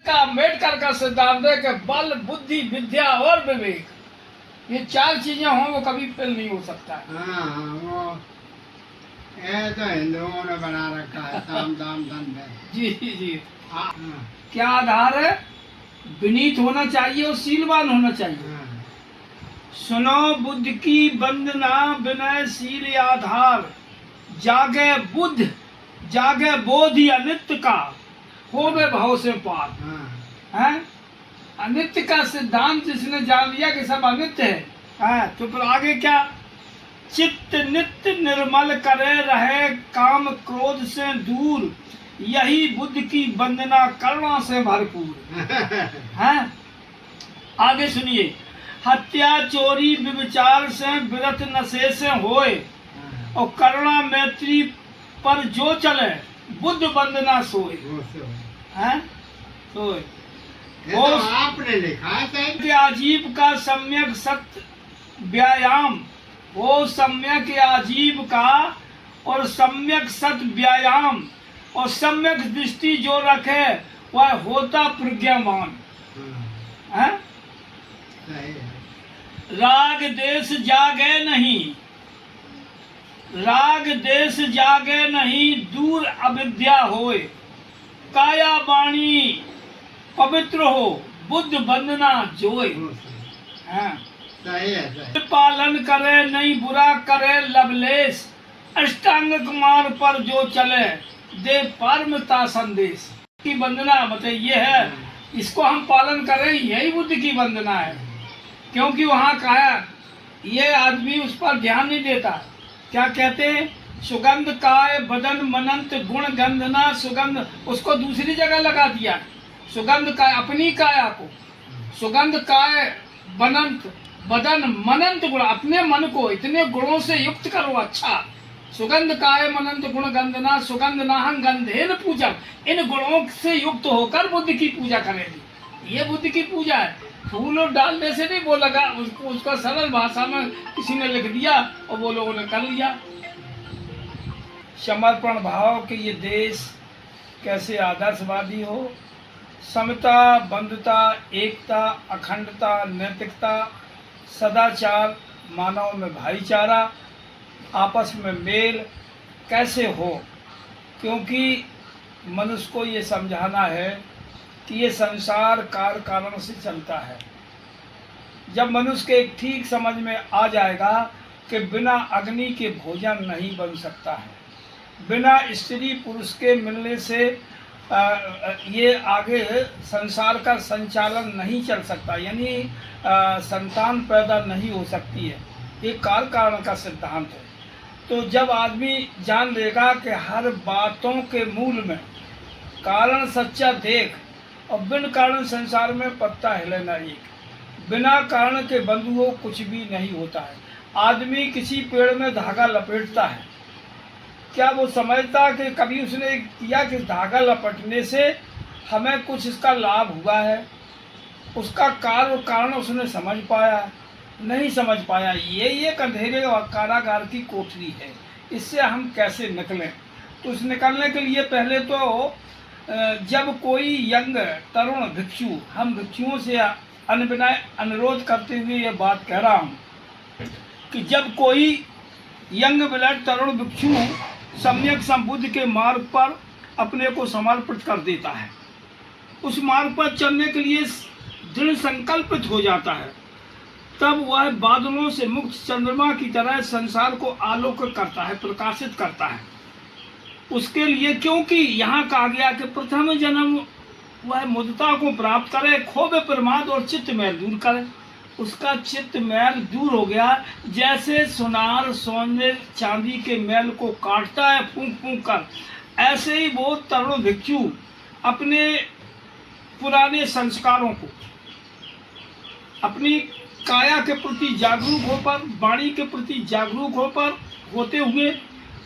का अम्बेडकर का सिद्धांत है कि बल, बुद्धि, विद्या और विवेक, ये चार चीजें हों वो कभी फेल नहीं हो सकता है। हाँ, वो ये तो हिंदुओं ने बना रखा है, साम दाम दंड है। जी जी। हाँ, क्या आधार है? विनीत होना चाहिए और शीलवान होना चाहिए। हाँ, सुनो बुद्ध की वंदना, विनय शील आधार, जागे बुद्ध जागे बोधि अनित्य का, होवे भाव से पार। हाँ, है अनित्य का सिद्धांत जिसने जान लिया कि सब अनित्य है, तो फिर आगे क्या? चित्त नित्य निर्मल करे रहे, काम क्रोध से दूर, यही बुद्ध की वंदना करुणा से भरपूर। है आगे सुनिए, हत्या चोरी व्यभिचार से विरत नशे से होए, और करुणा मैत्री पर जो चले, बुद्ध वंदना सोए। वो सो। हैं सोए ये तो आपने लिखा है साहब। कि आजीव का सम्यक सत्य व्यायाम, वो सम्यक आजीव का और सम्यक सत व्यायाम और सम्यक दृष्टि जो रखे वह होता प्रज्ञावान। हाँ, है सही है। राग देश जागे नहीं, राग देश जागे नहीं, दूर अविद्या होए, काया वाणी पवित्र हो, बुद्ध वंदना जोए। वो सही हैं सही है, सही। पालन करे नहीं बुरा करे लवलेश, अष्टांगिक मार्ग पर जो चले, दे पारमिता संदेश। की वंदना मतलब ये है, इसको हम पालन करें, यही बुद्ध की वंदना है। क्योंकि वहाँ कहा ये आदमी उस पर ध्यान नहीं देता। क्या कहते हैं? सुगंध काय बदन मनंत गुण गंधना सुगंध, उसको दूसरी जगह लगा दिया। सुगंध काय अपनी काया को, सुगंध काय बनंत बदन मनंत गुण, अपने मन को इतने गुणों से युक्त करो। अच्छा, सुगंध काय मनंत गुण गंधना सुगंध नाहं गंधेन पूजा, इन गुणों से युक्त होकर बुद्ध की पूजा करेगी। ये बुद्ध की पूजा है। फूल और डालने से नहीं, वो लगा उसको, उसका सरल भाषा में किसी ने लिख दिया और वो लोगों ने कर लिया। समर्पण भाव के ये देश कैसे आदर्शवादी हो, समता, बंधुता, एकता, अखंडता, नैतिकता, सदाचार, मानव में भाईचारा, आपस में मेल कैसे हो। क्योंकि मनुष्य को ये समझाना है कि ये संसार कार्य कारण से चलता है। जब मनुष्य के एक ठीक समझ में आ जाएगा कि बिना अग्नि के भोजन नहीं बन सकता है, बिना स्त्री पुरुष के मिलने से ये आगे संसार का संचालन नहीं चल सकता, यानी संतान पैदा नहीं हो सकती है। ये काल कारण का सिद्धांत है। तो जब आदमी जान लेगा कि हर बातों के मूल में कारण सच्चा देख, और बिन कारण संसार में पत्ता हिले न एक, बिना कारण के बंधुओं कुछ भी नहीं होता है। आदमी किसी पेड़ में धागा लपेटता है, क्या वो समझता कि कभी उसने किया कि धागा लपेटने से हमें कुछ इसका लाभ हुआ है? उसका कार्य कारण उसने समझ पाया? नहीं समझ पाया। ये एक अंधेरे और कारागार की कोठरी है, इससे हम कैसे निकलें? तो उस निकलने के लिए पहले तो जब कोई यंग तरुण भिक्षु, हम भिक्षुओं से अनविनय अनुरोध करते हुए ये बात कह रहा हूँ कि जब कोई यंग ब्लड तरुण भिक्षु सम्यक संबुद्ध के मार्ग पर अपने को समर्पित कर देता है, उस मार्ग पर चलने के लिए दृढ़ संकल्पित हो जाता है, तब वह बादलों से मुक्त चंद्रमा की तरह संसार को आलोकित करता है, प्रकाशित करता है। उसके लिए क्योंकि यहाँ कहा गया कि प्रथम जन्म वह मुद्दता को प्राप्त करे, खोवे प्रमाद और चित्त मैल दूर करे। उसका चित्त मैल दूर हो गया, जैसे सुनार सोने चांदी के मैल को काटता है फूंक फूंक कर, ऐसे ही वो तरुण भिक्षु अपने पुराने संस्कारों को, अपनी काया के प्रति जागरूक होकर, वाणी के प्रति जागरूक होते हुए,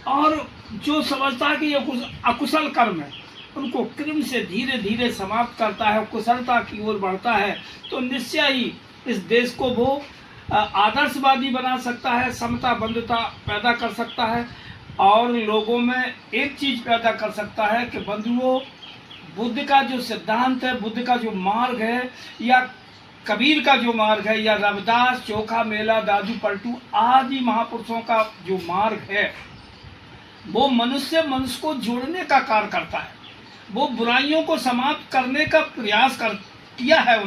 और जो समझता है कि ये कुछ अकुशल कर्म है, उनको क्रम से धीरे धीरे समाप्त करता है, कुशलता की ओर बढ़ता है, तो निश्चय ही इस देश को वो आदर्शवादी बना सकता है, समता बंधुता पैदा कर सकता है, और लोगों में एक चीज पैदा कर सकता है कि बंधुओं बुद्ध का जो सिद्धांत है, बुद्ध का जो मार्ग है, या कबीर का जो मार्ग है, या रविदास, चोखा मेला, दादू पलटू आदि महापुरुषों का जो मार्ग है, वो मनुष्य को जोड़ने का कार्य करता है। वो बुराइयों को समाप्त करने का प्रयास किया है।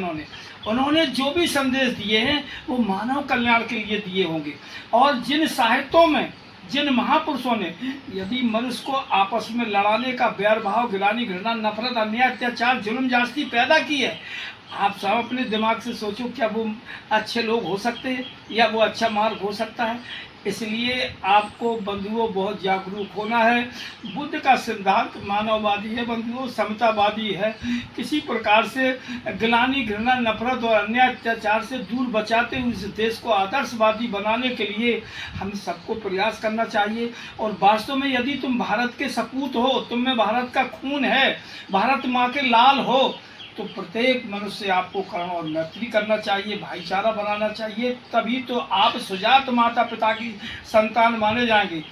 उन्होंने जो भी संदेश दिए हैं वो मानव कल्याण के लिए दिए होंगे। और जिन साहित्यों में, जिन महापुरुषों ने यदि मनुष्य को आपस में लड़ाने का, बैर भाव, गिलानी, घृणा, नफरत, अन्याय, अत्याचार, जुल्म, जास्ती पैदा की है, आप सब अपने दिमाग से सोचो, क्या वो अच्छे लोग हो सकते हैं या वो अच्छा मार्ग हो सकता है? इसलिए आपको बंधुओं बहुत जागरूक होना है। बुद्ध का सिद्धांत मानववादी है बंधुओं, समतावादी है। किसी प्रकार से गिलानी, घृणा, नफरत और अन्य अत्याचार से दूर बचाते हुए इस देश को आदर्शवादी बनाने के लिए हम सबको प्रयास करना चाहिए। और वास्तव में यदि तुम भारत के सपूत हो, तुम में भारत का खून है, भारत माँ के लाल हो, तो प्रत्येक मनुष्य आपको करुणा और मैत्री करना चाहिए, भाईचारा बनाना चाहिए। तभी तो आप सुजात माता पिता की संतान माने जाएंगे।